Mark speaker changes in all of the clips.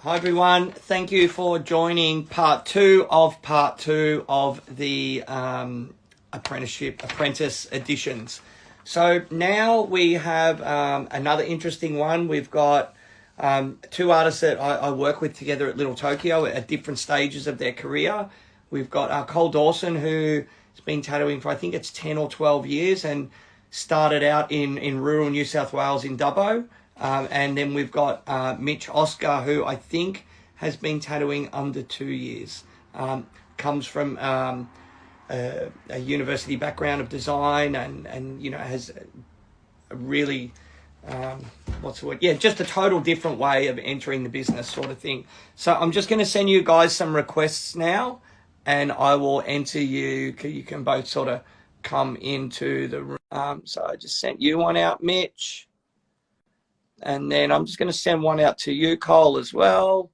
Speaker 1: Hi everyone, thank you for joining part two of the Apprentice Additions. So now we have another interesting one. We've got two artists that I work with together at Little Tokyo at different stages of their career. We've got Cole Dawson, who has been tattooing for I think it's 10 or 12 years and started out in rural New South Wales in Dubbo. And then we've got Mitch Oscar, who I think has been tattooing under 2 years. Comes from a university background of design and you know, has a really, what's the word? Yeah, just a total different way of entering the business sort of thing. So I'm just going to send you guys some requests now, and I will enter you. You can both sort of come into the room. So I just sent you one out, Mitch. And then I'm just going to send one out to you, Cole, as well.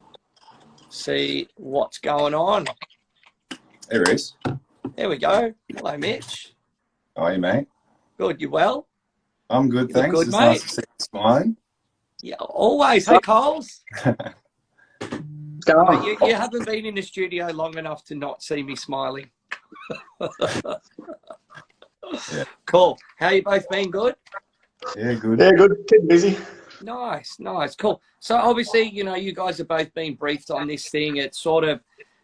Speaker 1: See what's going on.
Speaker 2: Hey, Rhys.
Speaker 1: There we go. Hello, Mitch.
Speaker 2: How are you, mate?
Speaker 1: Good. You well?
Speaker 2: I'm good, thanks.
Speaker 1: Good,
Speaker 2: it's
Speaker 1: mate.
Speaker 2: Nice to see you smiling.
Speaker 1: Yeah, always. Hey, Coles.
Speaker 3: Go on.
Speaker 1: You haven't been in the studio long enough to not see me smiling.
Speaker 2: Yeah.
Speaker 1: Cool. How you both been? Good?
Speaker 2: Yeah, good.
Speaker 3: Yeah, good. Keep busy.
Speaker 1: Nice, cool. So obviously, you know, you guys have both been briefed on this thing. It's sort of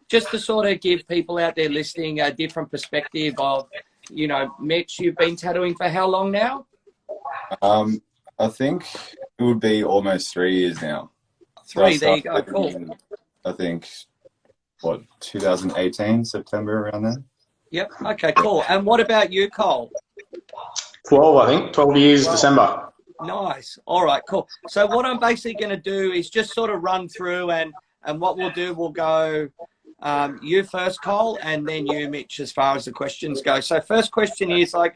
Speaker 1: just to sort of give people out there listening a different perspective of, you know, Mitch, you've been tattooing for how long now?
Speaker 2: I think it would be almost 3 years now.
Speaker 1: Three, there you go, cool.
Speaker 2: I think, 2018, September, around there?
Speaker 1: Yep, okay, cool. And what about you, Cole?
Speaker 3: 12, I think. 12 years,
Speaker 1: 12.
Speaker 3: December.
Speaker 1: Nice. All right, cool. So what I'm basically going to do is just sort of run through and what we'll do, we'll go you first, Cole, and then you, Mitch, as far as the questions go. So first question is like,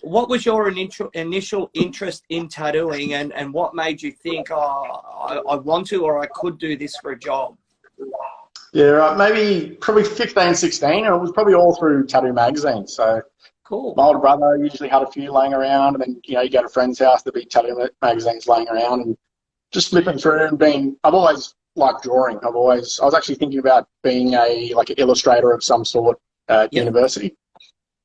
Speaker 1: what was your initial interest in tattooing and what made you think, oh, I want to or I could do this for a job?
Speaker 3: Yeah, right. Probably 15, 16. It was probably all through tattoo magazines. So
Speaker 1: cool.
Speaker 3: My older brother usually had a few laying around, and then, you know, you go to a friend's house, there'd be tattoo magazines laying around, and just flipping through and I've always liked drawing. I was actually thinking about being an illustrator of some sort at university.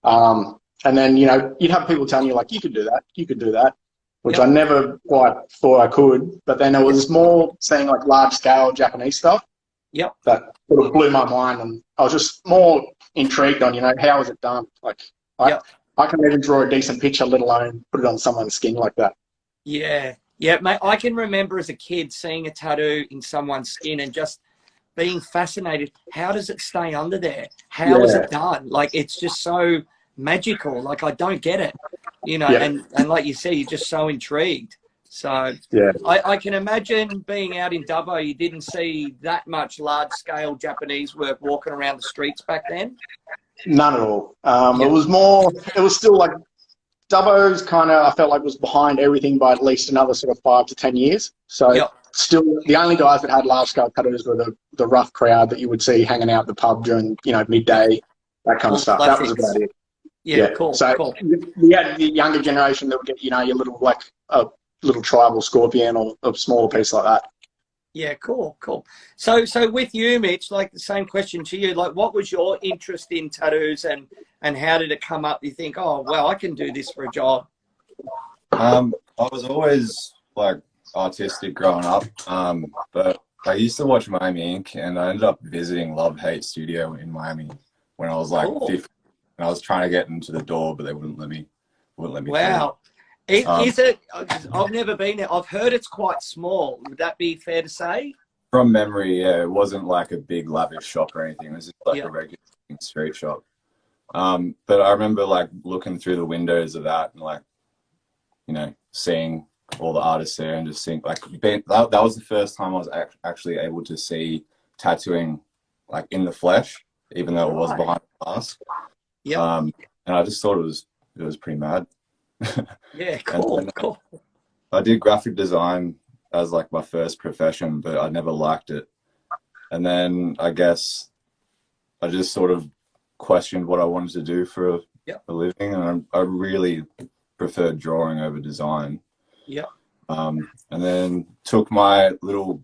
Speaker 3: And then, you know, you'd have people telling you, like, you could do that, which I never quite thought I could. But then it was more seeing, like, large-scale Japanese stuff that sort of blew my mind. And I was just more intrigued on, you know, how is it done? Like, I can even draw a decent picture, let alone put it on someone's skin like that.
Speaker 1: Yeah, mate, I can remember as a kid seeing a tattoo in someone's skin and just being fascinated. How does it stay under there? How is it done? Like, it's just so magical. Like, I don't get it, you know, and like you say, you're just so intrigued. So I can imagine being out in Dubbo, you didn't see that much large-scale Japanese work walking around the streets back then?
Speaker 3: None at all. It was still like Dubbo's kind of, I felt like, was behind everything by at least another sort of 5 to 10 years. So still the only guys that had large scale tattoos were the rough crowd that you would see hanging out at the pub during, you know, midday, that kind of stuff.
Speaker 1: Classics.
Speaker 3: That was about it.
Speaker 1: Yeah, cool.
Speaker 3: So we had the younger generation that would get, you know, your little, like a little tribal scorpion or a smaller piece like that.
Speaker 1: Yeah, cool. So with you, Mitch, like the same question to you, like what was your interest in tattoos and how did it come up? You think, oh, well, I can do this for a job.
Speaker 2: I was always like artistic growing up, but I used to watch Miami Ink, and I ended up visiting Love Hate Studio in Miami when I was like 15, and I was trying to get into the door, but they wouldn't let me.
Speaker 1: Wow. Is it? I've never been there. I've heard it's quite small. Would that be fair to say?
Speaker 2: From memory, yeah, it wasn't like a big lavish shop or anything. It was just like a regular street shop. But I remember like looking through the windows of that and like, you know, seeing all the artists there and just seeing like that was the first time I was actually able to see tattooing like in the flesh, even though it was behind glass. And I just thought it was pretty mad.
Speaker 1: Yeah, cool.
Speaker 2: I did graphic design as like my first profession, but I never liked it. And then I guess I just sort of questioned what I wanted to do for a living, and I really preferred drawing over design. And then took my little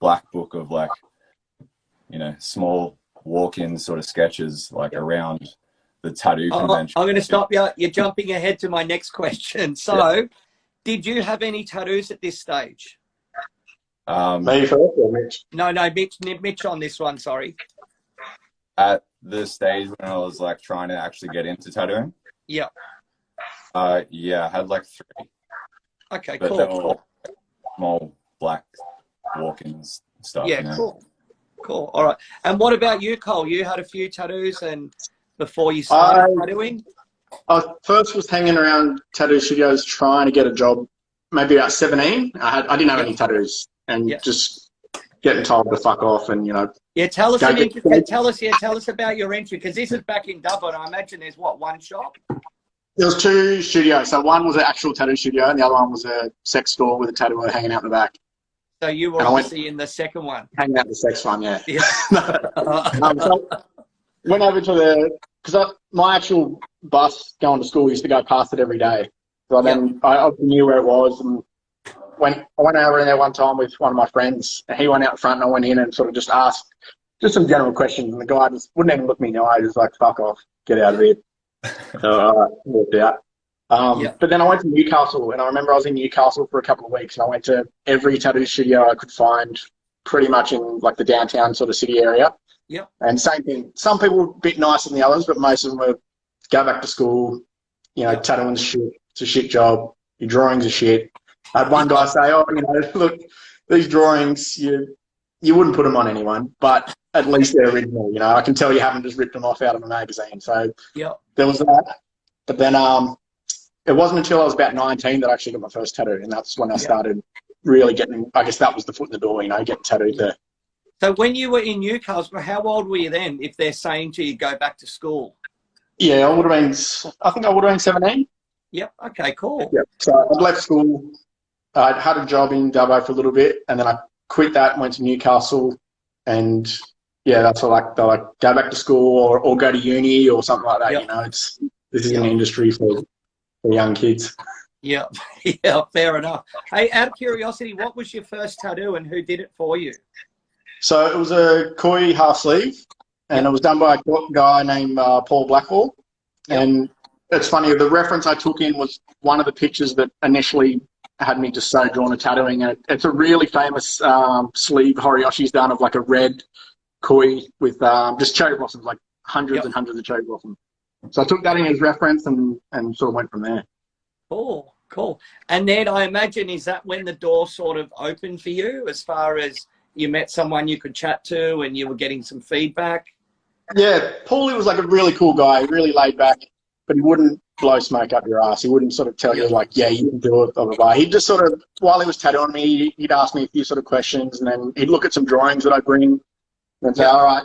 Speaker 2: black book of like, you know, small walk-in sort of sketches like around the tattoo convention.
Speaker 1: I'm going to stop you. You're jumping ahead to my next question. So, did you have any tattoos at this stage?
Speaker 3: Me first or Mitch?
Speaker 1: No, Mitch on this one. Sorry.
Speaker 2: At the stage when I was like trying to actually get into tattooing.
Speaker 1: Yeah.
Speaker 2: Yeah, I had like 3.
Speaker 1: Okay,
Speaker 2: but
Speaker 1: cool.
Speaker 2: they were all small black walk-ins stuff.
Speaker 1: Yeah,
Speaker 2: you know?
Speaker 1: cool. All right. And what about you, Cole? You had a few tattoos, and before you started tattooing?
Speaker 3: I first was hanging around tattoo studios trying to get a job. Maybe about 17. I didn't have any tattoos, and just getting told to fuck off, and you know.
Speaker 1: Yeah, tell us about your entry, because this is back in Dublin. I imagine there's one shop.
Speaker 3: There was 2 studios. So one was an actual tattoo studio, and the other one was a sex store with a tattooer hanging out in the back.
Speaker 1: So you were obviously in the second one.
Speaker 3: Hanging out in the sex one, yeah.
Speaker 1: So
Speaker 3: went over to because my actual bus going to school used to go past it every day. So then I knew where it was, and I went over in there one time with one of my friends, and he went out front, and I went in and sort of just asked just some general questions, and the guy just wouldn't even look me in the eye, just like, fuck off, get out of here. So walked out. But then I went to Newcastle, and I remember I was in Newcastle for a couple of weeks, and I went to every tattoo studio I could find pretty much in like the downtown sort of city area.
Speaker 1: Yep.
Speaker 3: And same thing. Some people were a bit nicer than the others, but most of them were go back to school, you know, tattooing's shit. It's a shit job. Your drawings are shit. I had one guy say, oh, you know, look, these drawings, you wouldn't put them on anyone, but at least they're original, you know. I can tell you haven't just ripped them off out of a magazine. So there was that. But then it wasn't until I was about 19 that I actually got my first tattoo, and that's when I started really getting, I guess that was the foot in the door, you know, getting tattooed there.
Speaker 1: So when you were in Newcastle, how old were you then, if they're saying to you, go back to school?
Speaker 3: Yeah, I think I would have been 17.
Speaker 1: Yep. Okay, cool.
Speaker 3: Yep. So I'd left school. I had a job in Dubbo for a little bit, and then I quit that and went to Newcastle. And yeah, that's all like, they're like, go back to school or go to uni or something like that. You know, this is an industry for young kids.
Speaker 1: Yeah. Yeah, fair enough. Hey, out of curiosity, what was your first tattoo and who did it for you?
Speaker 3: So it was a koi half sleeve, and it was done by a guy named Paul Blackwell. And it's funny, the reference I took in was one of the pictures that initially had me just so drawn to tattooing. And it's a really famous sleeve Horiyoshi's done of like a red koi with just cherry blossoms, like hundreds and hundreds of cherry blossoms. So I took that in as reference and sort of went from there.
Speaker 1: Cool. And then I imagine, is that when the door sort of opened for you, as far as you met someone you could chat to and you were getting some feedback? Yeah,
Speaker 3: Paulie was like a really cool guy, really laid back, but he wouldn't blow smoke up your ass. He wouldn't sort of tell you like, yeah, you can do it, blah, blah, blah. He'd just sort of, while he was tattooing me, he'd ask me a few sort of questions, and then he'd look at some drawings that I bring and say, all right,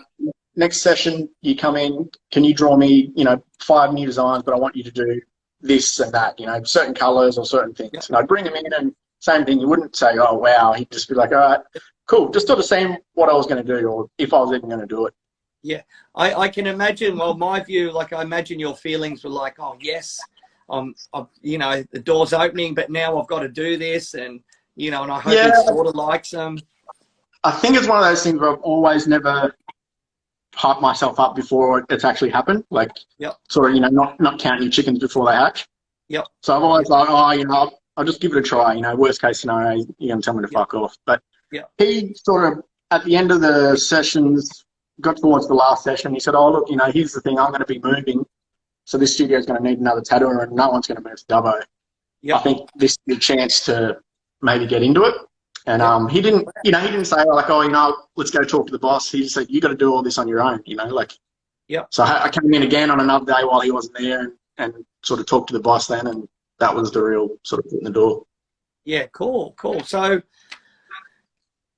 Speaker 3: next session you come in, can you draw me, you know, 5 new designs, but I want you to do this and that, you know, certain colors or certain things. And I'd bring him in, and same thing, he wouldn't say, oh, wow. He'd just be like, all right, cool. Just sort of seeing what I was going to do, or if I was even going to do it.
Speaker 1: Yeah, I can imagine. Well, my view, like, I imagine your feelings were like, oh, yes, you know, the door's opening, but now I've got to do this, and, you know, and I hope he sort of likes them.
Speaker 3: I think it's one of those things where I've always never hyped myself up before it's actually happened. Like, sort of, you know, not counting your chickens before they hatch. Yep. So I've always like, oh, you know, I'll just give it a try. You know, worst case scenario, you're going to tell me to fuck off. But he sort of, at the end of the sessions, got towards the last session, he said, oh, look, you know, here's the thing, I'm going to be moving. So this studio is going to need another tattooer, and no one's going to move to Dubbo. I think this is a chance to maybe get into it. And he didn't, you know, he didn't say, like, oh, you know, let's go talk to the boss. He just said, you got to do all this on your own, you know, like. So I came in again on another day while he wasn't there, and sort of talked to the boss then, and that was the real sort of foot in the door. Yeah,
Speaker 1: cool. So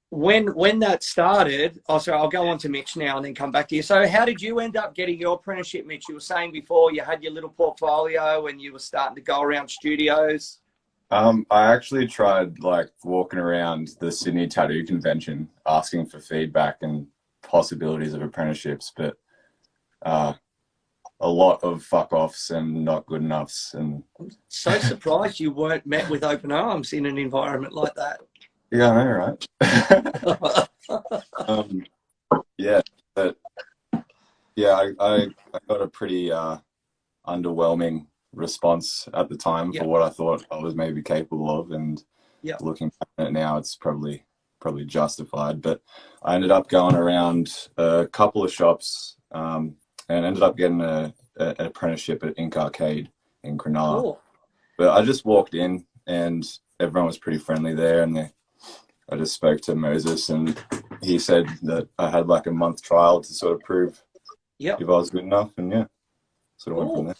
Speaker 1: when that started, sorry, I'll go on to Mitch now and then come back to you. So how did you end up getting your apprenticeship, Mitch? You were saying before you had your little portfolio and you were starting to go around studios.
Speaker 2: I actually tried like walking around the Sydney Tattoo Convention asking for feedback and possibilities of apprenticeships, but a lot of fuck offs and not good enoughs. And
Speaker 1: I'm so surprised you weren't met with open arms in an environment like that.
Speaker 2: Yeah, I know, right? Yeah, but yeah, I got a pretty underwhelming response at the time for what I thought I was maybe capable of, and looking back at it now, it's probably justified. But I ended up going around a couple of shops, and ended up getting an apprenticeship at Ink Arcade in Cronulla.
Speaker 1: Cool.
Speaker 2: But I just walked in, and everyone was pretty friendly there, and I just spoke to Moses, and he said that I had like a month trial to sort of prove if I was good enough, and yeah, sort of went from there.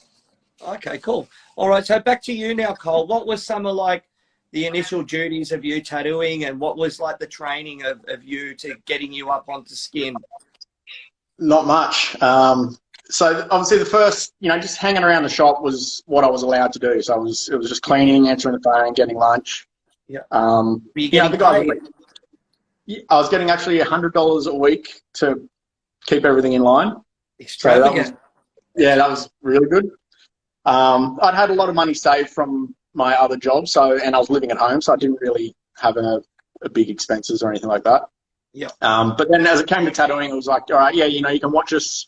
Speaker 1: Okay, cool. All right, so back to you now, Cole. What was some of like the initial duties of you tattooing, and what was like the training of you to getting you up onto skin?
Speaker 3: Not much. So obviously the first, just hanging around the shop was what I was allowed to do. So it was just cleaning, answering the phone, getting lunch.
Speaker 1: Yeah.
Speaker 3: The guys, I was getting actually $100 a week to keep everything in line.
Speaker 1: Extravagant.
Speaker 3: So that was really good. I'd had a lot of money saved from my other job, and I was living at home, so I didn't really have a big expenses or anything like that.
Speaker 1: Yeah.
Speaker 3: But then as it came to tattooing, it was like, all right, you can watch us,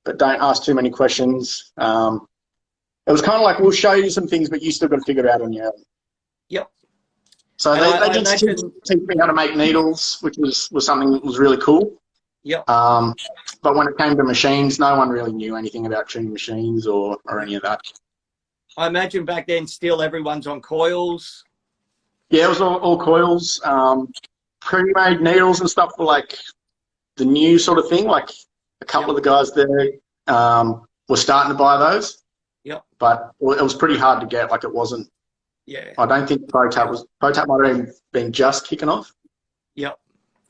Speaker 3: but don't ask too many questions. It was kind of like, we'll show you some things, but you still got to figure it out on your own.
Speaker 1: Yep.
Speaker 3: So they did teach me how to make needles, which was something that was really cool.
Speaker 1: Yep.
Speaker 3: But when it came to machines, no one really knew anything about tuning machines or any of that.
Speaker 1: I imagine back then still everyone's on coils.
Speaker 3: Yeah, it was all coils. Pre-made needles and stuff were like the new sort of thing. Like a couple of the guys there were starting to buy those. Yep. But it was pretty hard to get. Like it wasn't.
Speaker 1: Yeah.
Speaker 3: I don't think ProTap might have been just kicking off.
Speaker 1: Yep.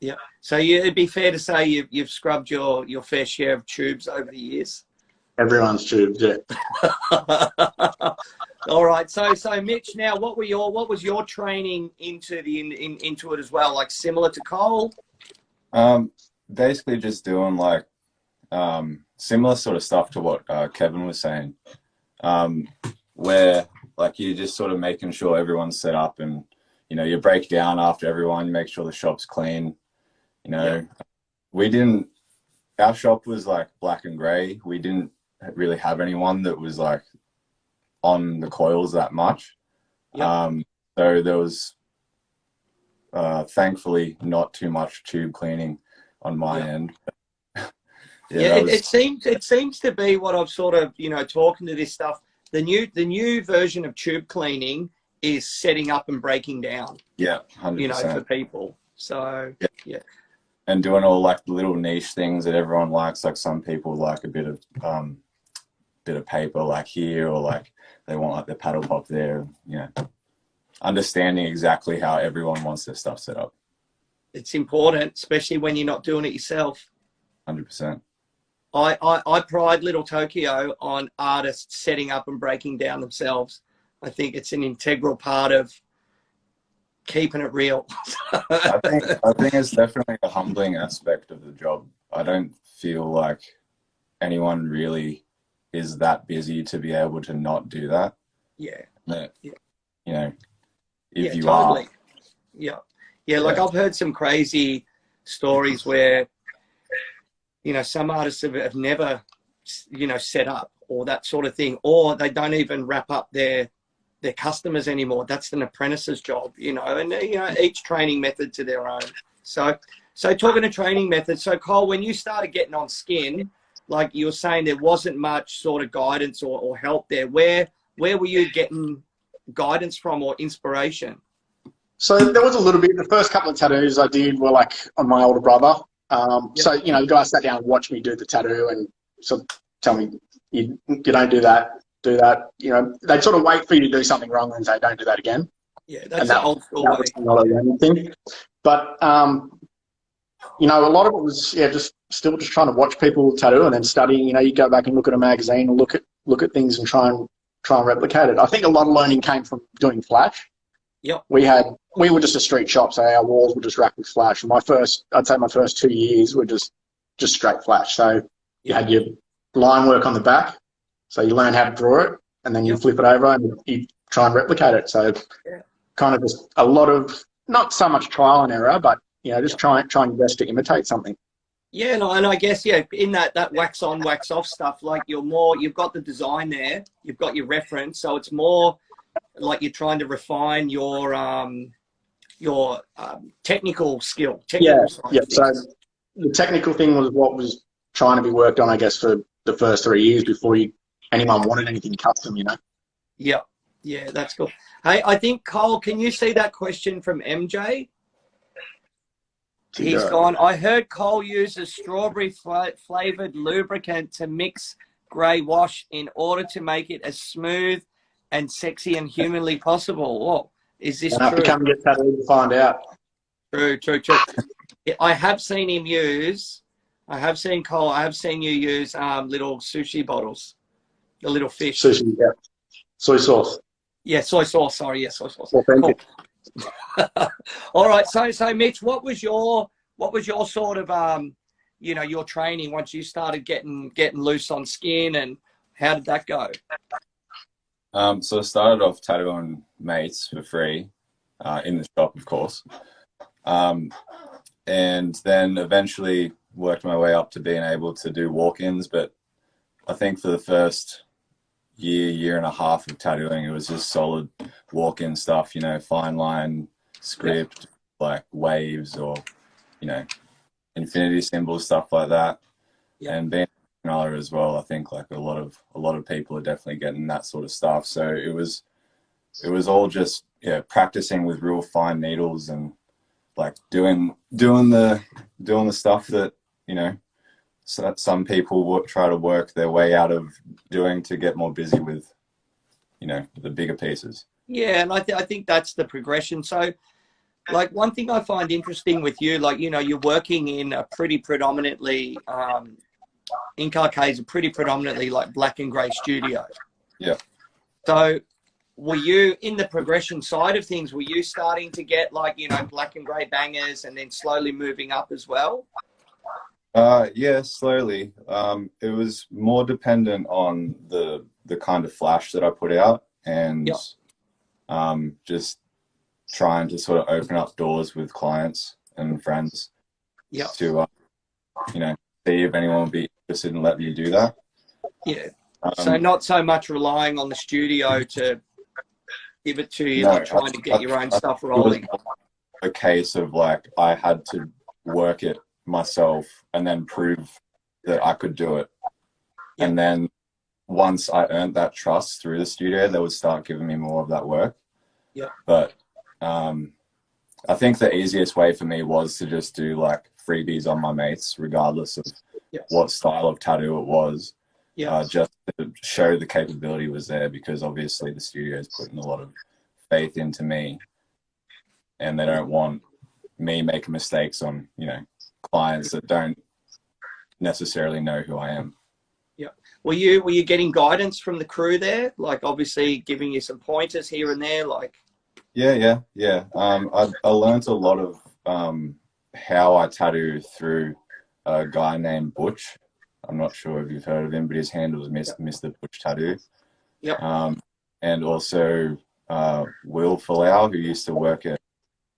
Speaker 1: Yeah. So it'd be fair to say you've scrubbed your fair share of tubes over the years.
Speaker 3: Everyone's tubed, yeah.
Speaker 1: All right. So Mitch, now what was your training into into it as well? Like similar to Cole?
Speaker 2: Basically just doing like similar sort of stuff to what Kevin was saying, where like you're just sort of making sure everyone's set up, and you break down after everyone, you make sure the shop's clean. Our shop was like black and gray. We didn't really have anyone that was like on the coils that much. So there was thankfully not too much tube cleaning on my end. It seems to be what I've sort of, talking to this stuff. The new version of tube cleaning is setting up and breaking down. Yeah, 100%. For people. So yeah. And doing all like the little niche things that everyone likes. Like some people like a bit of paper like here, or like they want like the paddle pop there. Understanding exactly how everyone wants their stuff set up.
Speaker 1: It's important, especially when you're not doing it yourself.
Speaker 2: 100%.
Speaker 1: I pride Little Tokyo on artists setting up and breaking down themselves. I think it's an integral part of keeping it real.
Speaker 2: I think it's definitely a humbling aspect of the job. I don't feel like anyone really is that busy to be able to not do that.
Speaker 1: Yeah.
Speaker 2: If you
Speaker 1: totally.
Speaker 2: are.
Speaker 1: Yeah. Like I've heard some crazy stories where, some artists have never, set up or that sort of thing, or they don't even wrap up their customers anymore. That's an apprentice's job, and each training method to their own. So talking to training methods. So Cole, when you started getting on skin, like you were saying, there wasn't much sort of guidance or help there. Where were you getting guidance from or inspiration?
Speaker 3: So there was a little bit. The first couple of tattoos I did were like on my older brother. So, the guy sat down and watched me do the tattoo and sort of tell me, you don't do that, do that. They'd sort of wait for you to do something wrong and say, don't do that again.
Speaker 1: Yeah, that's the old school way.
Speaker 3: Not a learning thing. But, a lot of it was, just trying to watch people tattoo and then studying. You go back and look at a magazine and look at things and try and replicate it. I think a lot of learning came from doing flash.
Speaker 1: Yep.
Speaker 3: We were just a street shop, so our walls were just wrapped with flash. And I'd say my first 2 years were just straight flash. So you had your line work on the back, so you learn how to draw it, and then you flip it over and you try and replicate it. So kind of just a lot of not so much trial and error, but just trying your best to imitate something.
Speaker 1: Yeah, and I guess in that wax on, wax off stuff, like you've got the design there, you've got your reference, so it's more like you're trying to refine your technical skill.
Speaker 3: Yeah. So the technical thing was what was trying to be worked on, I guess, for the first 3 years before anyone wanted anything custom.
Speaker 1: Yeah, that's cool. Hey, I think Cole, can you see that question from MJ? He's gone. I heard Cole uses strawberry flavored lubricant to mix grey wash in order to make it as smooth and sexy and humanly possible. Oh, is this true?
Speaker 3: I have to come and get tattooed to find out.
Speaker 1: True. I have seen him use. I have seen Cole. I have seen you use little sushi bottles, the little fish.
Speaker 3: Sushi, yeah. Soy sauce.
Speaker 1: Yeah, soy sauce. Sorry, yeah, soy sauce.
Speaker 3: Authentic.
Speaker 1: Cool. All right, so Mitch, what was your sort of your training once you started getting loose on skin, and how did that go?
Speaker 2: So I started off tattooing mates for free in the shop, of course, and then eventually worked my way up to being able to do walk-ins. But I think for the first year and a half of tattooing, it was just solid walk-in stuff, fine line script, like waves or infinity symbols, stuff like that. And being a designer as well, I think like a lot of people are definitely getting that sort of stuff. So it was all just practicing with real fine needles and like doing the stuff that some people try to work their way out of doing to get more busy with the bigger pieces. Yeah,
Speaker 1: and I think that's the progression. So like one thing I find interesting with you, like you're working in a pretty predominantly Ink Arcade's a pretty predominantly like black and grey studio.
Speaker 2: Yeah.
Speaker 1: So were you in the progression side of things, were you starting to get like black and grey bangers and then slowly moving up as well?
Speaker 2: Yeah, slowly. It was more dependent on the kind of flash that I put out, and just trying to sort of open up doors with clients and friends to see if anyone would be interested in letting me do that. Yeah.
Speaker 1: So not so much relying on the studio to give it to you, like trying to get your own stuff rolling.
Speaker 2: It was a case of like I had to work it myself and then prove that I could do it. And then once I earned that trust through the studio, they would start giving me more of that work. But I think the easiest way for me was to just do like freebies on my mates, regardless of what style of tattoo it was. Just to show the capability was there, because obviously the studio is putting a lot of faith into me, and they don't want me making mistakes on clients that don't necessarily know who I am.
Speaker 1: Were you getting guidance from the crew there, like obviously giving you some pointers here and there, like?
Speaker 2: Yeah. I learned a lot of how I tattoo through a guy named Butch. I'm not sure if you've heard of him, but his handle is Mr. Butch Tattoo. And also Will Falau, who used to work at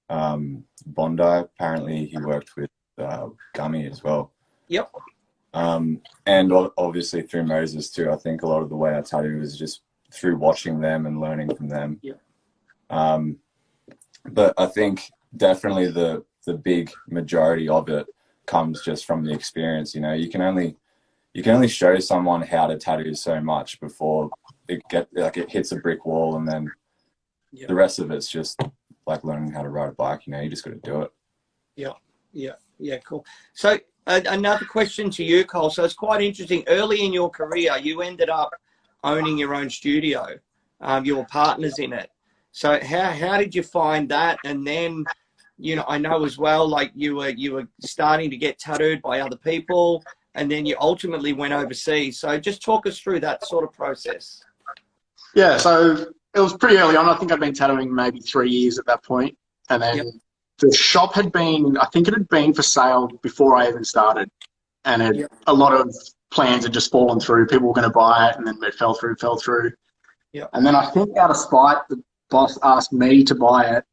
Speaker 2: Bondi. Apparently he worked with Gummy as well. And obviously through Moses too. I think a lot of the way I tattoo is just through watching them and learning from them. But I think definitely the big majority of it comes just from the experience. You can only show someone how to tattoo so much before it hits a brick wall, and then the rest of it's just like learning how to ride a bike. You just got to do it.
Speaker 1: Yeah, cool. So another question to you, Cole. So it's quite interesting. Early in your career, you ended up owning your own studio. You were partners in it. So how did you find that? And then, I know as well, like you were starting to get tattooed by other people, and then you ultimately went overseas. So just talk us through that sort of process.
Speaker 3: Yeah, so it was pretty early on. I think I'd been tattooing maybe 3 years at that point. And then the shop I think it had been for sale before I even started. And a lot of plans had just fallen through. People were going to buy it, and then it fell through. And then I think out of spite, the boss asked me to buy it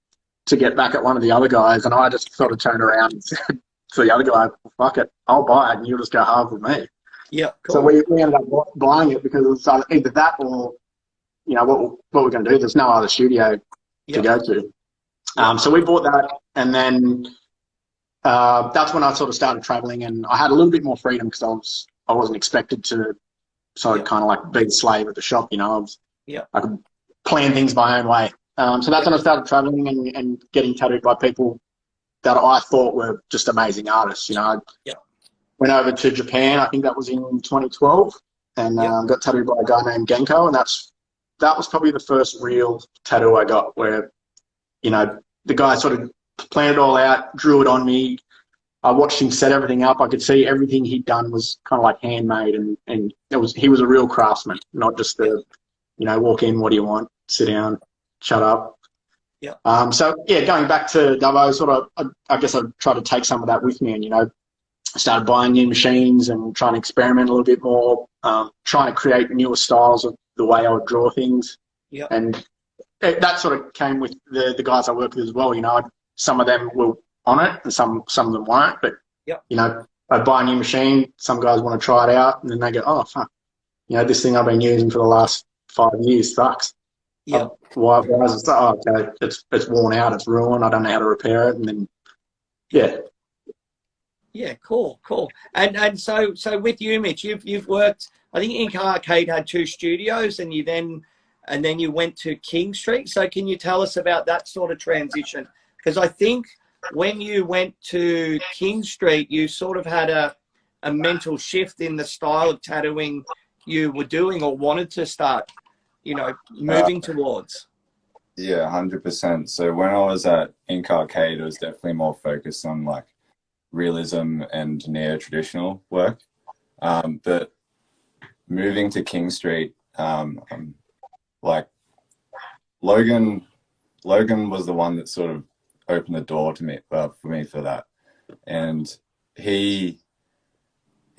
Speaker 3: to get back at one of the other guys, and I just sort of turned around and said to the other guy, well, fuck it, I'll buy it and you'll just go halves with me.
Speaker 1: Yeah, cool.
Speaker 3: So we ended up buying it because it's either that or, you know, what we're going to do. There's no other studio to go to. So we bought that, and then that's when I sort of started traveling, and I had a little bit more freedom because I wasn't expected to kind of like be the slave at the shop, you know. I could plan things my own way. So that's when I started traveling and getting tattooed by people that I thought were just amazing artists. You know, I went over to Japan, I think that was in 2012, and got tattooed by a guy named Genko, and that was probably the first real tattoo I got where, you know, the guy sort of planned it all out, drew it on me. I watched him set everything up. I could see everything he'd done was kind of like handmade, and he was a real craftsman, not just the, you know, walk in, what do you want, sit down, shut up. So going back to Dubbo, sort of, I guess I tried to take some of that with me, and, you know, started buying new machines and trying to experiment a little bit more, trying to create newer styles of the way I would draw things. And that sort of came with the guys I work with as well. You know, some of them were on it and some of them weren't, but you know, I'd buy a new machine, some guys want to try it out, and then they go, oh fuck, you know, this thing I've been using for the last 5 years sucks. Why is it? Oh, okay, it's worn out, it's ruined, I don't know how to repair it. And then
Speaker 1: cool. And so with you, Mitch, you've worked, I think Ink Arcade had 2 studios, and then you went to King Street. So can you tell us about that sort of transition? Because I think when you went to King Street, you sort of had a mental shift in the style of tattooing you were doing or wanted to start, you know, moving towards.
Speaker 2: Yeah, 100%. So when I was at Ink Arcade, it was definitely more focused on like realism and neo-traditional work. But moving to King Street, like Logan was the one that sort of opened the door to me for me for that, and he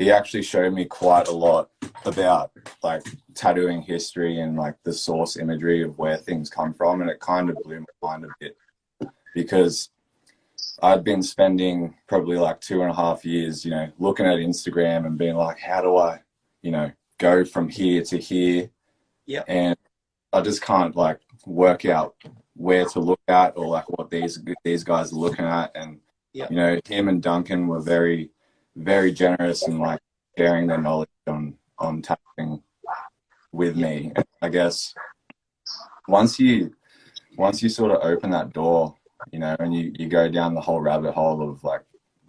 Speaker 2: actually showed me quite a lot about like tattooing history and like the source imagery of where things come from, and it kind of blew my mind a bit because I'd been spending probably like 2.5 years, you know, looking at Instagram and being like, how do I, you know, go from here to here? And I just can't like work out where to look at or like what these guys are looking at. And you know, him and Duncan were very, very generous and like sharing their knowledge on tattooing with me. And I guess once you sort of open that door, you know, and you go down the whole rabbit hole of like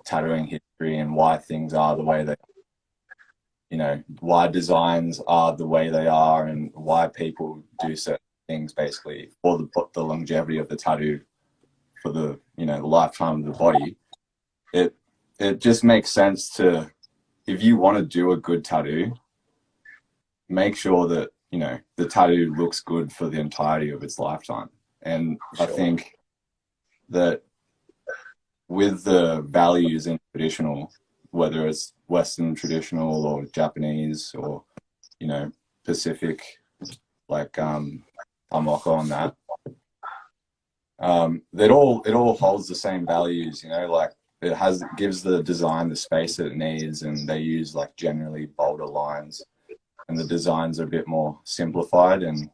Speaker 2: tattooing history and why things are the way they, you know, why designs are the way they are and why people do certain things basically for the longevity of the tattoo for the, you know, the lifetime of the body. It just makes sense to, if you want to do a good tattoo, make sure that, you know, the tattoo looks good for the entirety of its lifetime. And I think that with the values in traditional, whether it's Western traditional or Japanese or, you know, Pacific, like Amoko on that, it all holds the same values, you know, like it gives the design the space that it needs, and they use like generally bolder lines, and the designs are a bit more simplified. And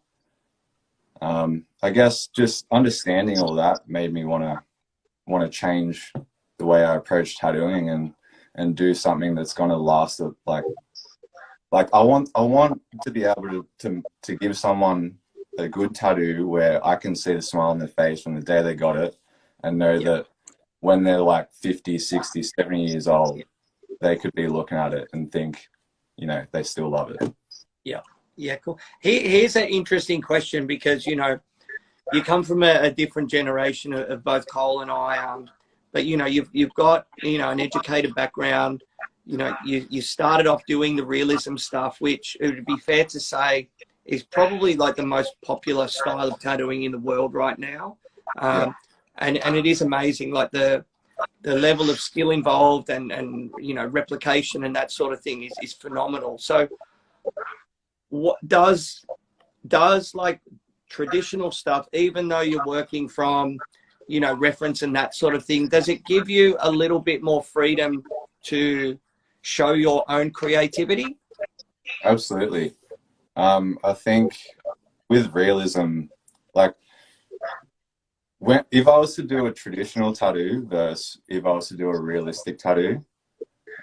Speaker 2: I guess just understanding all that made me want to change the way I approach tattooing and do something that's going to last. Like I want to be able to give someone a good tattoo where I can see the smile on their face from the day they got it, and know that when they're like 50, 60, 70 years old, they could be looking at it and think, you know, they still love it.
Speaker 1: Yeah, cool. Here's an interesting question, because, you know, you come from a different generation of both Cole and I, but, you know, you've got, you know, an educated background. You know, you started off doing the realism stuff, which it would be fair to say is probably like the most popular style of tattooing in the world right now. And it is amazing, like the level of skill involved and you know, replication and that sort of thing is phenomenal. So what does like traditional stuff, even though you're working from, you know, reference and that sort of thing. Does it give you a little bit more freedom to show your own creativity?
Speaker 2: Absolutely. I think with realism, like if I was to do a traditional tattoo versus if I was to do a realistic tattoo,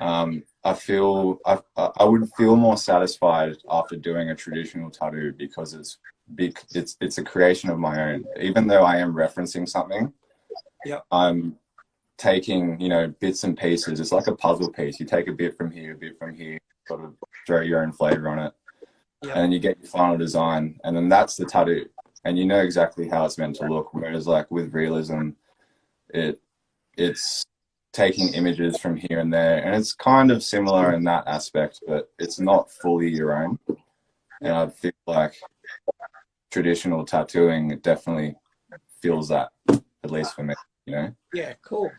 Speaker 2: I feel I would feel more satisfied after doing a traditional tattoo because it's a creation of my own. Even though I am referencing something,
Speaker 1: yeah,
Speaker 2: I'm taking, you know, bits and pieces. It's like a puzzle piece. You take a bit from here, a bit from here, sort of throw your own flavor on it,
Speaker 1: yeah,
Speaker 2: and then you get your final design, and then that's the tattoo, and you know exactly how it's meant to look. Whereas like with realism, it's taking images from here and there, and it's kind of similar in that aspect, but it's not fully your own. And I feel like traditional tattooing, it definitely feels that, at least for me, you know?
Speaker 1: Yeah, cool.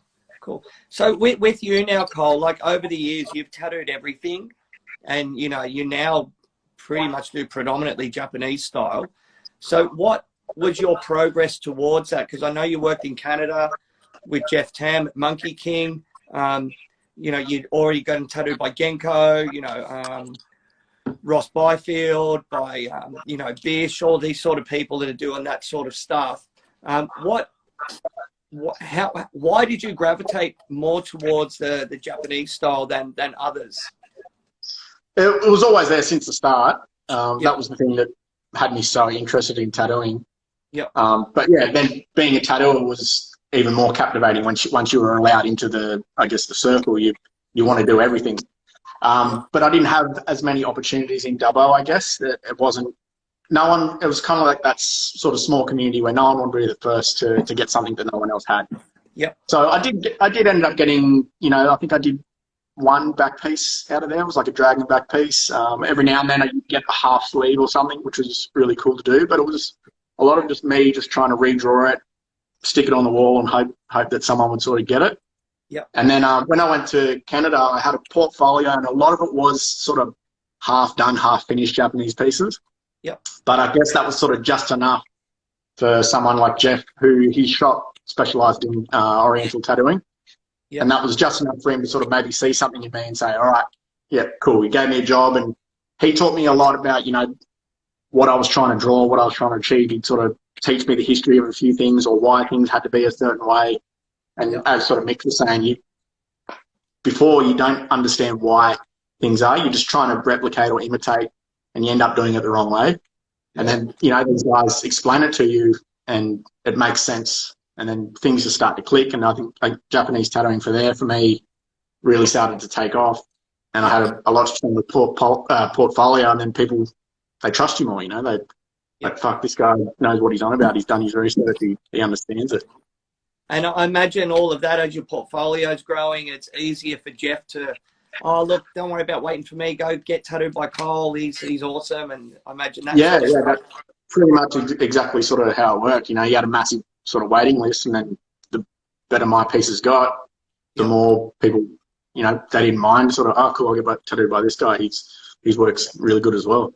Speaker 1: So with you now, Cole, like over the years, you've tattooed everything, and you know, you now pretty much do predominantly Japanese style. So what was your progress towards that? Because I know you worked in Canada with Jeff Tam at Monkey King. You know, you'd already gotten tattooed by Genko, you know, Ross Byfield, by, you know, Bish, all these sort of people that are doing that sort of stuff. Why did you gravitate more towards the Japanese style than others?
Speaker 3: It was always there since the start. That was the thing that had me so interested in tattooing.
Speaker 1: Yeah.
Speaker 3: But yeah, then being a tattooer was even more captivating once you were allowed into the circle. You want to do everything. But I didn't have as many opportunities in Dubbo, I guess. It was kind of like that sort of small community where no one wanted to be the first to get something that no one else had.
Speaker 1: Yeah.
Speaker 3: So I did end up getting, you know, I think I did one back piece out of there. It was like a dragon back piece. Every now and then I get a half sleeve or something, which was really cool to do. But it was a lot of just me just trying to redraw it, stick it on the wall, and hope that someone would sort of get it.
Speaker 1: Yeah.
Speaker 3: And then when I went to Canada, I had a portfolio, and a lot of it was sort of half done, half finished Japanese pieces.
Speaker 1: Yeah.
Speaker 3: But I guess that was sort of just enough for someone like Jeff, who his shop specialised in Oriental tattooing. Yeah. And that was just enough for him to sort of maybe see something in me and say, all right, yeah, cool. He gave me a job, and he taught me a lot about, you know, what I was trying to draw, what I was trying to achieve. He'd sort of teach me the history of a few things or why things had to be a certain way. And as sort of Mick was saying, before you don't understand why things are, you're just trying to replicate or imitate, and you end up doing it the wrong way. And then, you know, these guys explain it to you and it makes sense. And then things just start to click. And I think Japanese tattooing for me really started to take off. And I had a lot to do with portfolio, and then people, they trust you more, you know. They like, fuck, this guy knows what he's on about. He's done his research. He understands it.
Speaker 1: And I imagine all of that, as your portfolio's growing, it's easier for Jeff to, oh, look, don't worry about waiting for me. Go get tattooed by Cole. He's awesome. And I imagine that.
Speaker 3: Yeah, that's pretty much exactly sort of how it worked. You know, you had a massive sort of waiting list, and then the better my pieces got, the more people, you know, they didn't mind. Sort of, oh, cool, I'll get tattooed by this guy. His work's really good as well.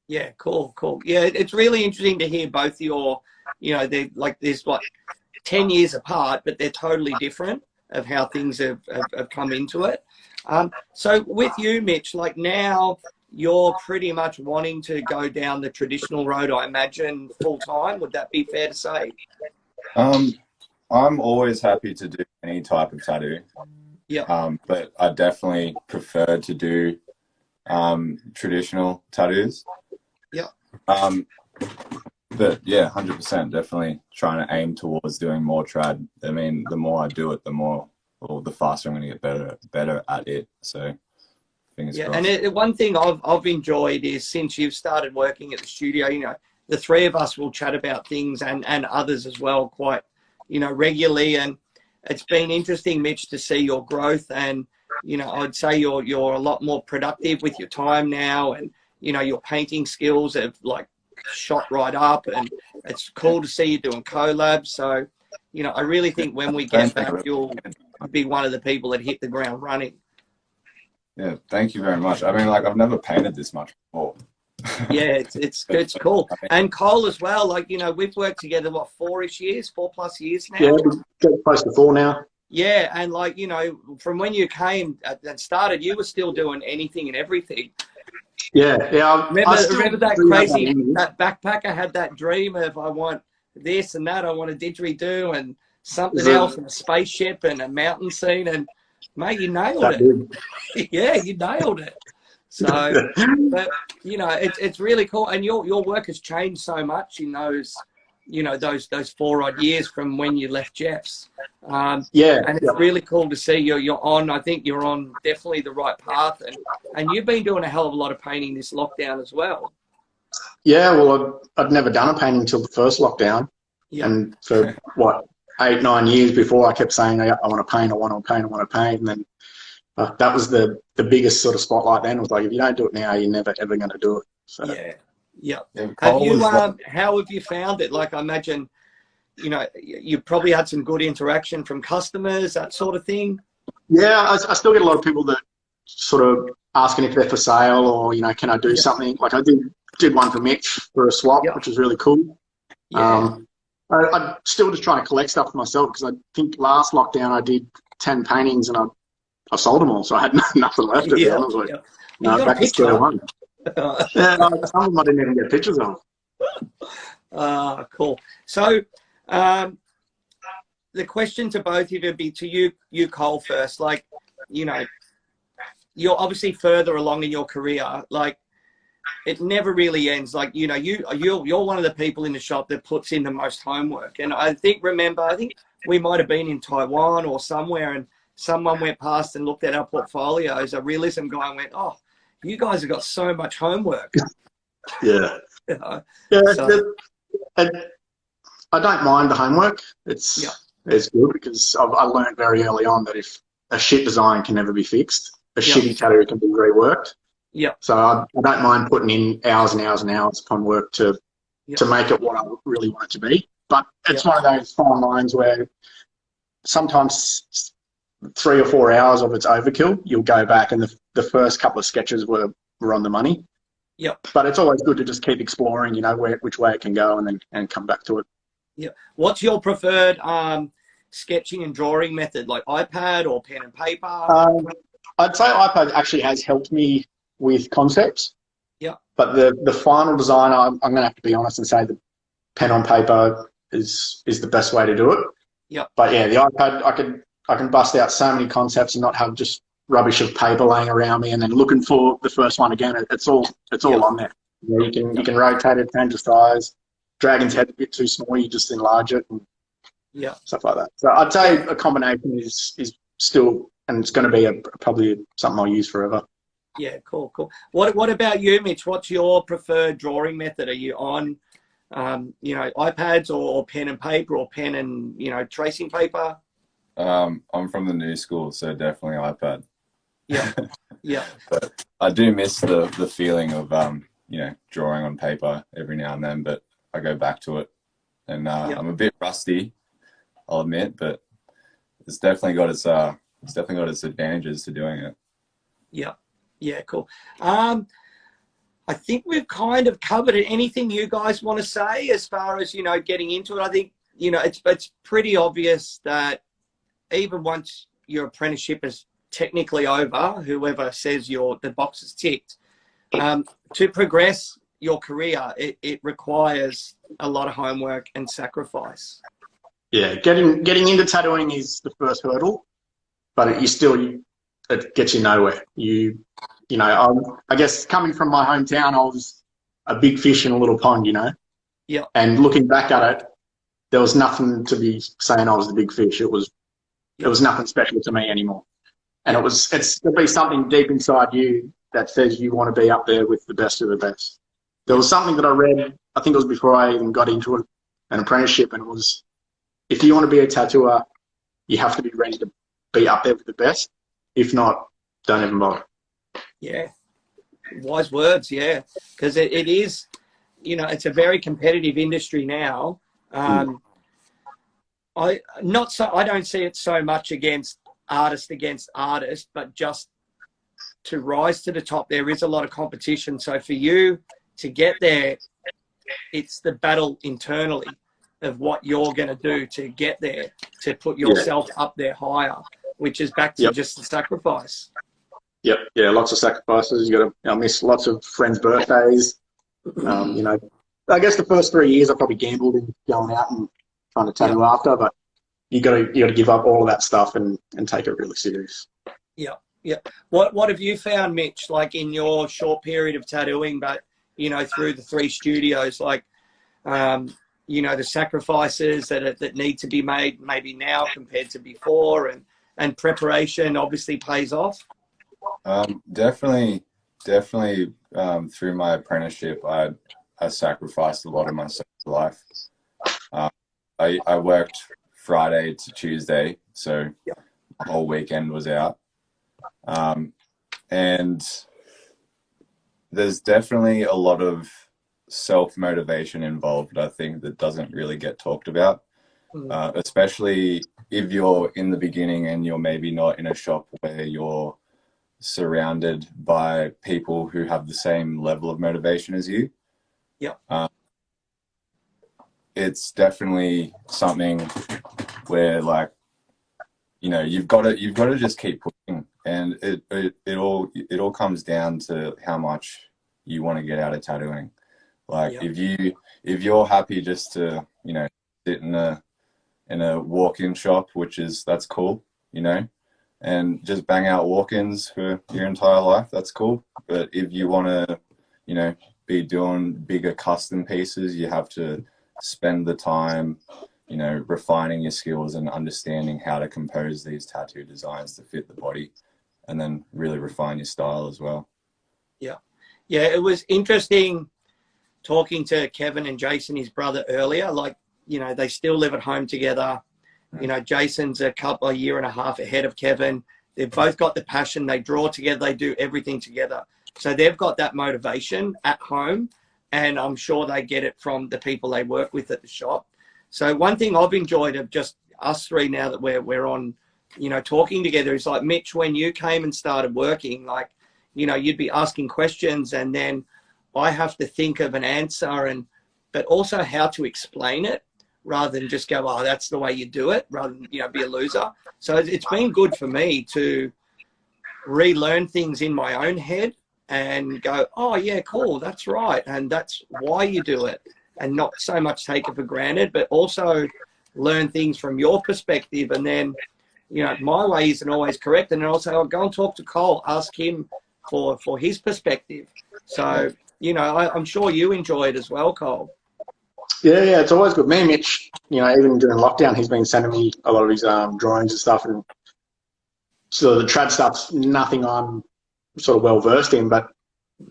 Speaker 1: Yeah, cool. Yeah, it's really interesting to hear both your, you know, they're like, there's like 10 years apart, but they're totally different of how things have come into it. So with you, Mitch, like now you're pretty much wanting to go down the traditional road, I imagine, full time. Would that be fair to say?
Speaker 2: I'm always happy to do any type of tattoo.
Speaker 1: Yeah.
Speaker 2: But I definitely prefer to do traditional tattoos.
Speaker 1: Yeah.
Speaker 2: But yeah, 100%, definitely trying to aim towards doing more trad. I mean, the more I do it, the faster I'm going to get better at it. So fingers crossed.
Speaker 1: And one thing I've enjoyed is since you've started working at the studio, you know, the three of us will chat about things and others as well quite, you know, regularly. And it's been interesting, Mitch, to see your growth. And, you know, I'd say you're a lot more productive with your time now. And, you know, your painting skills have like shot right up, and it's cool to see you doing collabs. So, you know, I really think when we get back, you'll be one of the people that hit the ground running.
Speaker 2: Yeah, thank you very much. I mean, like, I've never painted this much before.
Speaker 1: Yeah, it's cool. And Cole as well. Like, you know, we've worked together, what, 4-ish years, 4+ years now?
Speaker 3: Yeah, we're getting close to 4 now.
Speaker 1: Yeah, and like, you know, from when you came and started, you were still doing anything and everything.
Speaker 3: Yeah.
Speaker 1: Remember that crazy, that backpacker had that dream of, I want this and that, I want a didgeridoo and something else, and a spaceship and a mountain scene, and mate, you nailed it. Yeah, you nailed it. So, but you know, it's really cool, and your work has changed so much in those, you know, those 4 odd years from when you left Jeff's. And it's really cool to see you're on. I think you're on definitely the right path, and you've been doing a hell of a lot of painting this lockdown as well.
Speaker 3: Yeah, well, I'd never done a painting until the first lockdown, and for what 8, 9 years before, I kept saying, I want to paint, I want to paint, I want to paint, and then that was the biggest sort of spotlight. Then it was like, if you don't do it now, you're never ever going to do it. So.
Speaker 1: Yeah. How have you found it? Like, I imagine, you know, you probably had some good interaction from customers, that sort of thing.
Speaker 3: Yeah, I still get a lot of people that sort of asking if they're for sale, or, you know, can I do something? Like, I did one for Mitch for a swap, which was really cool. I'm still just trying to collect stuff for myself, because I think last lockdown I did 10 paintings and I sold them all, so I had nothing left at the end. I was like, no, back to square one. Yeah, some of them I didn't even get pictures of.
Speaker 1: Cool. So the question to both of you would be, to you Cole first. Like, you know, you're obviously further along in your career. Like, it never really ends. Like, you know, you're one of the people in the shop that puts in the most homework. And I think we might have been in Taiwan or somewhere, and someone went past and looked at our portfolios, a realism guy, and went, "Oh, you guys have got so much homework."
Speaker 3: Yeah.
Speaker 1: You know?
Speaker 3: And I don't mind the homework. It's good, because I learned very early on that if a shit design can never be fixed, a shitty tattoo can be reworked. Yeah. So I don't mind putting in hours and hours and hours upon work to make it what I really want it to be. But it's one of those fine lines where sometimes 3 or 4 hours of it's overkill. You'll go back, and the first couple of sketches were on the money. Yeah. But it's always good to just keep exploring, you know, which way it can go, and come back to it.
Speaker 1: Yeah. What's your preferred sketching and drawing method, like iPad or pen and paper?
Speaker 3: I'd say iPad actually has helped me with concepts.
Speaker 1: Yeah. But
Speaker 3: the final design, I'm going to have to be honest and say the pen on paper is the best way to do it. Yeah. But yeah, the iPad, I can bust out so many concepts and not have just rubbish of paper laying around me and then looking for the first one again. It's all on there. You can rotate it, change the size. Dragon's head a bit too small, you just enlarge it, and stuff like that. So I'd say a combination is still, and it's going to be probably something I'll use forever.
Speaker 1: Yeah, cool. What about you, Mitch? What's your preferred drawing method? Are you on, you know, iPads or pen and paper, or pen and, you know, tracing paper?
Speaker 2: I'm from the new school, so definitely iPad.
Speaker 1: Yeah, yeah.
Speaker 2: But I do miss the feeling of you know, drawing on paper every now and then, but I go back to it, and I'm a bit rusty, I'll admit, but it's definitely got its advantages to doing it. Yeah.
Speaker 1: Yeah, cool. I think we've kind of covered it. Anything you guys want to say as far as, you know, getting into it? I think, you know, it's pretty obvious that even once your apprenticeship is technically over, whoever says the box is ticked, to progress your career, it requires a lot of homework and sacrifice.
Speaker 3: Yeah, getting into tattooing is the first hurdle, but it gets you nowhere. You know, I guess coming from my hometown, I was a big fish in a little pond, you know. Yeah. And looking back at it, there was nothing to be saying I was the big fish. It was nothing special to me anymore. And it's to be something deep inside you that says you want to be up there with the best of the best. There was something that I read, I think it was before I even got into an apprenticeship, and it was, if you want to be a tattooer, you have to be ready to be up there with the best. If not, don't even bother.
Speaker 1: Yeah. Wise words, yeah. Because it is, you know, it's a very competitive industry now. I don't see it so much against artist, but just to rise to the top, there is a lot of competition. So for you to get there, it's the battle internally of what you're going to do to get there, to put yourself up there higher, which is back to just the sacrifice.
Speaker 3: Yep. Yeah, lots of sacrifices. You got to miss lots of friends' birthdays. You know, I guess the first 3 years I probably gambled in going out and trying to tattoo after, but you got to give up all of that stuff and take it really serious.
Speaker 1: Yeah. Yeah. What have you found, Mitch, like in your short period of tattooing, but, you know, through the 3 studios, like, you know, the sacrifices that need to be made maybe now compared to before, and preparation obviously pays off?
Speaker 2: Definitely through my apprenticeship, I sacrificed a lot of my social life. I worked Friday to Tuesday, so the whole weekend was out. And there's definitely a lot of self-motivation involved, I think, that doesn't really get talked about, especially if you're in the beginning and you're maybe not in a shop where you're surrounded by people who have the same level of motivation as you. It's definitely something where, like, you know, you've got to just keep pushing, and it all comes down to how much you want to get out of tattooing. Like, if you're happy just to, you know, sit in a walk-in shop, that's cool, you know, and just bang out walk-ins for your entire life, that's cool. But if you want to, you know, be doing bigger custom pieces, you have to spend the time, you know, refining your skills and understanding how to compose these tattoo designs to fit the body, and then really refine your style as well. Yeah,
Speaker 1: it was interesting talking to Kevin and Jason, his brother, earlier. Like, you know, they still live at home together. You know, Jason's a year and a half ahead of Kevin. They've both got the passion. They draw together. They do everything together. So they've got that motivation at home, and I'm sure they get it from the people they work with at the shop. So one thing I've enjoyed of just us 3 now that we're on, you know, talking together, is like, Mitch, when you came and started working, like, you know, you'd be asking questions, and then I have to think of an answer, but also how to explain it, rather than just go, oh, that's the way you do it, rather than, you know, be a loser. So it's been good for me to relearn things in my own head and go, oh yeah, cool, that's right, and that's why you do it, and not so much take it for granted, but also learn things from your perspective. And then, you know, my way isn't always correct, and then also I'll go and talk to Cole, ask him for his perspective. So, you know, I'm sure you enjoy it as well, Cole.
Speaker 3: Yeah, it's always good. Me and Mitch, you know, even during lockdown, he's been sending me a lot of his drawings and stuff, and so the trad stuff's nothing I'm sort of well versed in, but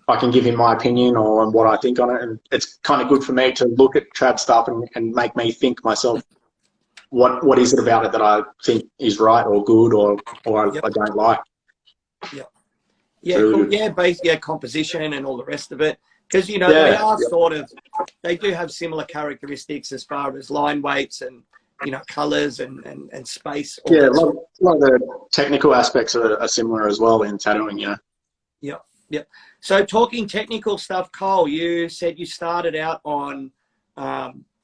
Speaker 3: I can give him my opinion on what I think on it, and it's kind of good for me to look at trad stuff and make me think myself, what is it about it that I think is right or good or I don't like.
Speaker 1: Basically composition and all the rest of it, because, you know, they are sort of, they do have similar characteristics as far as line weights and, you know, colors and space.
Speaker 3: Yeah, a lot of the technical aspects are similar as well in tattooing, you know.
Speaker 1: Yeah. So talking technical stuff, Cole, you said you started out on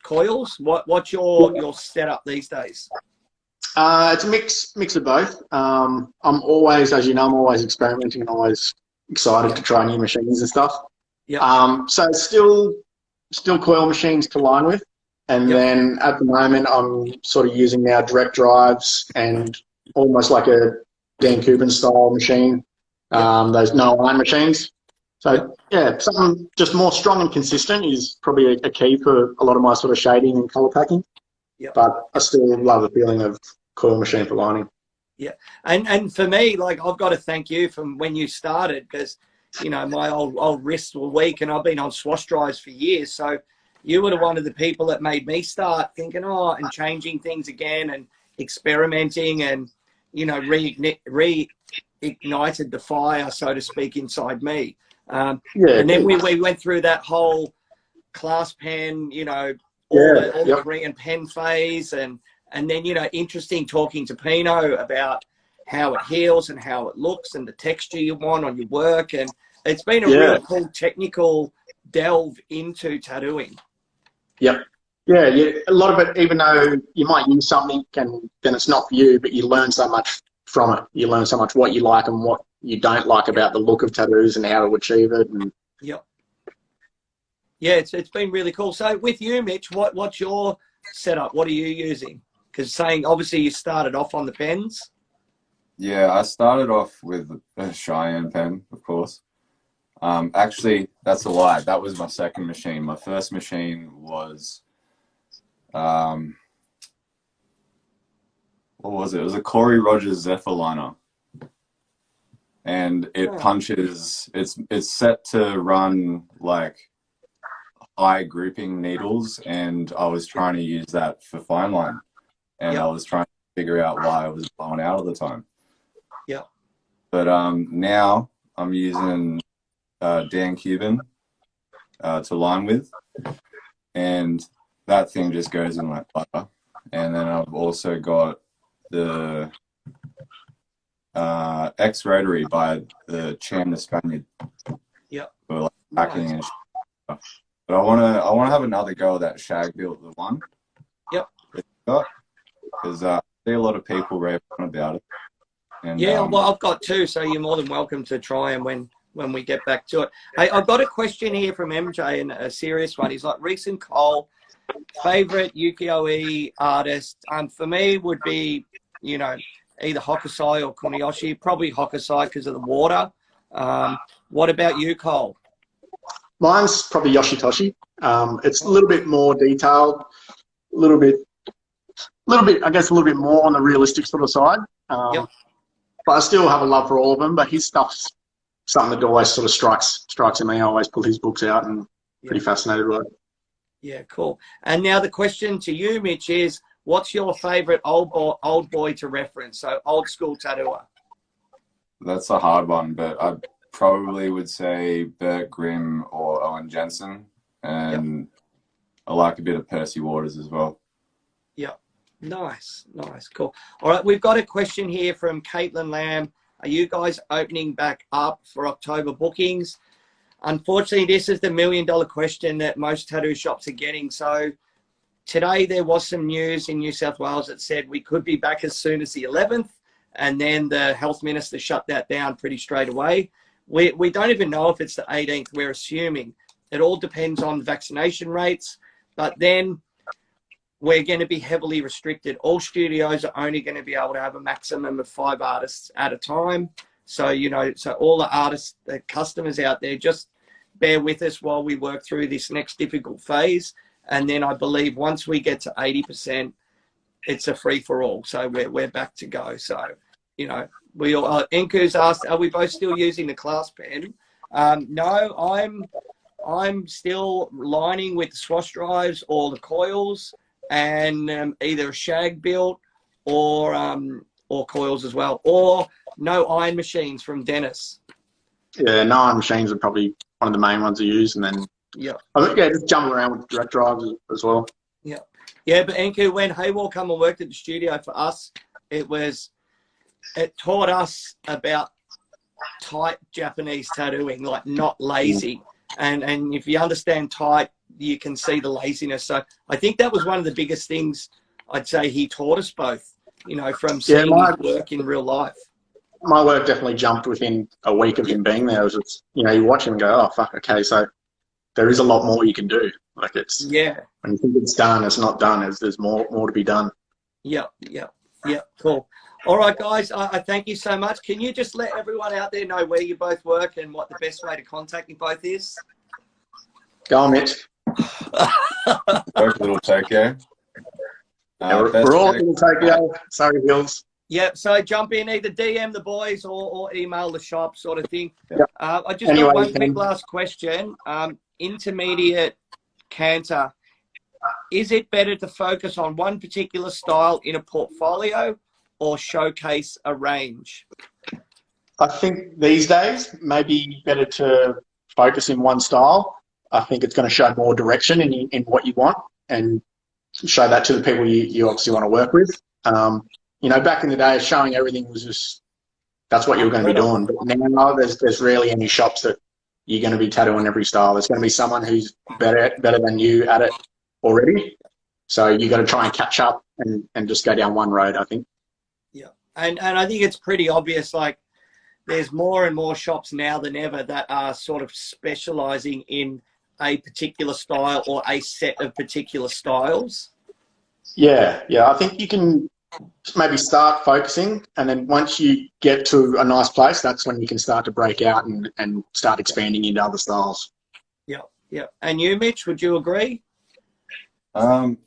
Speaker 1: coils. What's your setup these days?
Speaker 3: It's a mix of both. I'm always, as you know, I'm always experimenting and always excited to try new machines and stuff. So still coil machines to line with, and then at the moment I'm sort of using now direct drives and almost like a Dan Cuban style machine. Those no iron machines. So yeah, something just more strong and consistent is probably a key for a lot of my sort of shading and color packing. But I still love the feeling of coil machine for lining.
Speaker 1: And for me, like, I've got to thank you from when you started, because, you know, my old wrists were weak and I've been on swash drives for years. So you were one of the people that made me start thinking, and changing things again and experimenting, and, you know, reignited the fire, so to speak, inside me. And then we went through that whole class pen, you know, all the ring and pen phase, and then, you know, interesting talking to Pino about how it heals and how it looks and the texture you want on your work. And it's been a really cool technical delve into tattooing.
Speaker 3: Yep. Yeah, a lot of it, even though you might use something and then it's not for you, but you learn so much from it. You learn so much what you like and what you don't like about the look of tattoos and how to achieve it. And
Speaker 1: Yep. Yeah, it's been really cool. So with you, Mitch, what's your setup? What are you using? Because saying obviously you started off on the pens.
Speaker 2: Yeah, I started off with a Cheyenne pen, of course. Actually, that's a lie. That was my second machine. My first machine was, what was it? It was a Corey Rogers Zephyr liner, and it punches. It's set to run like high grouping needles, and I was trying to use that for fine line, and I was trying to figure out why I was blowing out all the time.
Speaker 1: Yeah.
Speaker 2: But now I'm using Dan Cuban to line with, and that thing just goes in like butter. And then I've also got the X Rotary by the Cham the Spaniard.
Speaker 1: Yeah.
Speaker 2: For like packing and stuff. But I wanna have another go at that shag built the one.
Speaker 1: Yep.
Speaker 2: Because I see a lot of people rave on about it. And,
Speaker 1: yeah, well, I've got two, so you're more than welcome to try them when we get back to it. Hey, I've got a question here from MJ, and a serious one. He's like, Rhys and Cole, favorite ukiyo-e artist? For me would be, either Hokusai or Kuniyoshi. Probably Hokusai because of the water. What about you, Cole?
Speaker 3: mine's probably Yoshitoshi. It's a little bit more detailed, a little bit, I guess, a little bit more on the realistic sort of side.
Speaker 1: Yep.
Speaker 3: But I still have a love for all of them. But his stuff's something that always sort of strikes at me. I always pull his books out and pretty fascinated with it.
Speaker 1: Yeah, cool. And now the question to you, Mitch, is what's your favourite old boy to reference? So old school tattooer.
Speaker 2: That's a hard one, but I probably would say Bert Grimm or Owen Jensen. And I like a bit of Percy Waters as well.
Speaker 1: Yep. Nice, cool. All right, we've got a question here from Caitlin Lamb. Are you guys opening back up for October bookings? Unfortunately, this is the $1 million question that most tattoo shops are getting. So today there was some news in New South Wales that said we could be back as soon as the 11th, and then the health minister shut that down pretty straight away. We don't even know if it's the 18th. We're assuming. It all depends on vaccination rates, but then we're going to be heavily restricted. All studios are only going to be able to have a maximum of 5 artists at a time. So, so all the artists, the customers out there, just bear with us while we work through this next difficult phase. And then I believe once we get to 80%, it's a free for all. So we're back to go. So, we all, Enku's asked, are we both still using the class pen? No, I'm still lining with the swash drives or the coils, and either a shag built or coils as well, or no iron machines from Dennis.
Speaker 3: Yeah, no iron machines are probably one of the main ones to use, and then just jumping around with direct drives as well.
Speaker 1: Yeah, but Enku, when Hayward come and worked at the studio for us, it taught us about tight Japanese tattooing, like not lazy. And if you understand tight, you can see the laziness. So I think that was one of the biggest things I'd say he taught us both, from seeing his work in real life.
Speaker 3: My work definitely jumped within a week of him being there. It was just, you watch him and go, oh, fuck, okay, so there is a lot more you can do. Like when you think it's done, it's not done. There's more to be done.
Speaker 1: Yeah, cool. All right, guys, I thank you so much. Can you just let everyone out there know where you both work and what the best way to contact you both is?
Speaker 3: Go on, Mitch.
Speaker 2: Work Little Tokyo.
Speaker 3: We're all Little Tokyo, Surrey Hills.
Speaker 1: Yep, so jump in, either DM the boys or email the shop sort of thing.
Speaker 3: Yep.
Speaker 1: I just got one quick last question. Intermediate canter, is it better to focus on one particular style in a portfolio or showcase a range?
Speaker 3: I think these days, maybe better to focus in one style. I think it's going to show more direction in what you want and show that to the people you obviously want to work with. Back in the day, showing everything was just, that's what you were going to be doing. But now there's rarely any shops that you're going to be tattooing every style. There's going to be someone who's better than you at it already. So you got to try and catch up and just go down one road, I think.
Speaker 1: Yeah, and I think it's pretty obvious. Like, there's more and more shops now than ever that are sort of specialising in a particular style or a set of particular styles.
Speaker 3: Yeah. I think you can maybe start focusing, and then once you get to a nice place, that's when you can start to break out and start expanding into other styles.
Speaker 1: Yeah. And you, Mitch, would you agree?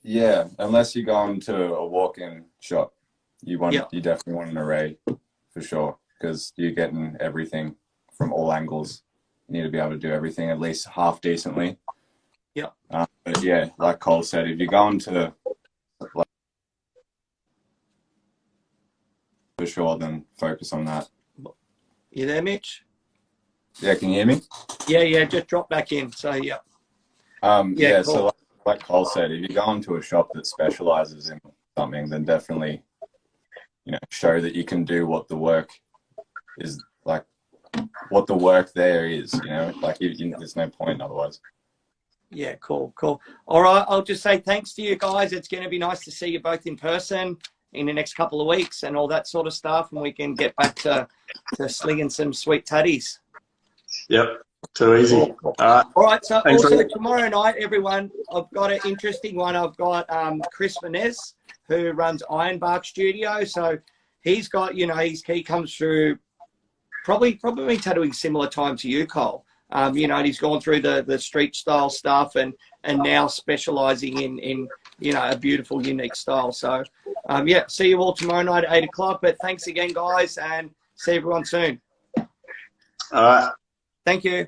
Speaker 2: Yeah, unless you go into a walk-in shop, you definitely want an array for sure, because you're getting everything from all angles. You need to be able to do everything at least half decently.
Speaker 1: Yeah.
Speaker 2: But yeah, like Cole said, if you're going to for sure, then focus on that.
Speaker 1: You there, Mitch?
Speaker 2: Yeah, can you hear me?
Speaker 1: Yeah, just drop back in. So yeah.
Speaker 2: Yeah,
Speaker 1: cool.
Speaker 2: so like Cole said, if you're going to a shop that specializes in something, then definitely, show that you can do what the work is, like what the work there is, like there's no point otherwise.
Speaker 1: Yeah, cool. All right, I'll just say thanks to you guys. It's going to be nice to see you both in person in the next couple of weeks and all that sort of stuff, and we can get back to slinging some sweet tatties.
Speaker 3: Yep, too easy.
Speaker 1: Cool. All right, so
Speaker 3: Thanks,
Speaker 1: also
Speaker 3: Rick.
Speaker 1: tomorrow night, everyone, I've got an interesting one. I've got Chris Vaness, who runs Ironbark Studio. So he's got, he comes through probably been tattooing similar time to you, Cole. And he's gone through the street style stuff and now specializing in a beautiful, unique style. So, see you all tomorrow night at 8 o'clock. But thanks again, guys, and see everyone soon.
Speaker 3: All right.
Speaker 1: Thank you.